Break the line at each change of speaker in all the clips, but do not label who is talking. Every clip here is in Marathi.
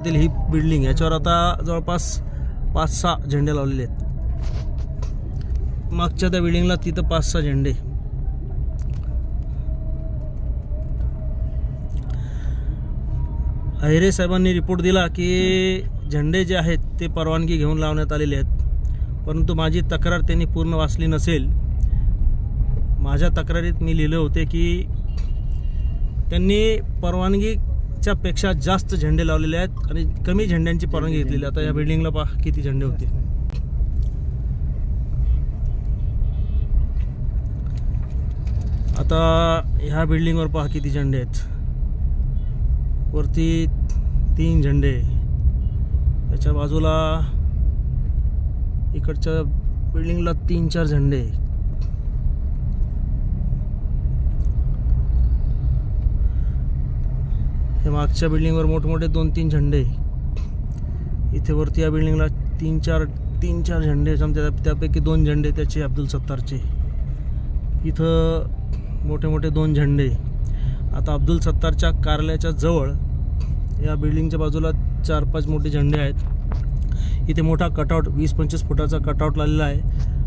ही बिल्डिंग, याच्यावर आता जवळपास 5-6 झेंडे लावलेले आहेत. मागच्या त्या बिल्डिंगला तिथं 5-6 झेंडे. अहिरे साहेबांनी रिपोर्ट दिला की झेंडे जे आहेत ते परवानगी घेऊन लावण्यात आलेले आहेत, परंतु माझी तक्रार त्यांनी पूर्ण वाचली नसेल. माझ्या तक्रारीत मी लिहिले होते की त्यांनी परवानगीच्या पेक्षा जास्त झेंडे लावलेले आहेत आणि कमी झेंड्यांची परवानगी घेतलेली. आता या बिल्डिंगला पहा किती झेंडे होते. आता ह्या बिल्डिंगवर पहा किती झेंडे आहेत. वरती 3 झेंडे, याच्या बाजूला इकडच्या बिल्डिंगला 3-4 झेंडे. हे मागच्या बिल्डिंगवर मोठमोठे 2-3 झेंडे. इथे वरती या बिल्डिंगला 3-4 झेंडे समजा, त्यापैकी 2 झेंडे त्याचे अब्दुल सत्तारचे. इथं मोठे मोठे 2 झेंडे. आता अब्दुल सत्तारच्या कार्यालयाच्या जवळ या बिल्डिंगच्या बाजूला 4-5 मोठे झेंडे आहेत. इथे मोठा कटआउट 20-25 फुटाचा कटआउट लावलेला आहे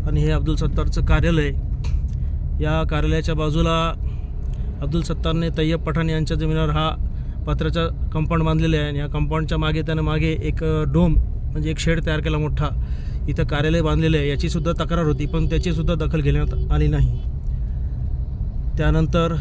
आणि हे अब्दुल सत्तारचं कार्यालय. या कार्यालयाच्या बाजूला अब्दुल सत्तारने तय्यब पठाण यांच्या जमिनीवर हा पत्र्याचा कंपाऊंड बांधलेला आहे आणि या कंपाऊंडच्या मागे त्यानं मागे एक डोम म्हणजे एक शेड तयार केला मोठा. इथं कार्यालय बांधलेलं आहे. याची सुद्धा तक्रार होती पण त्याची सुद्धा दखल घेण्यात आली नाही. त्यानंतर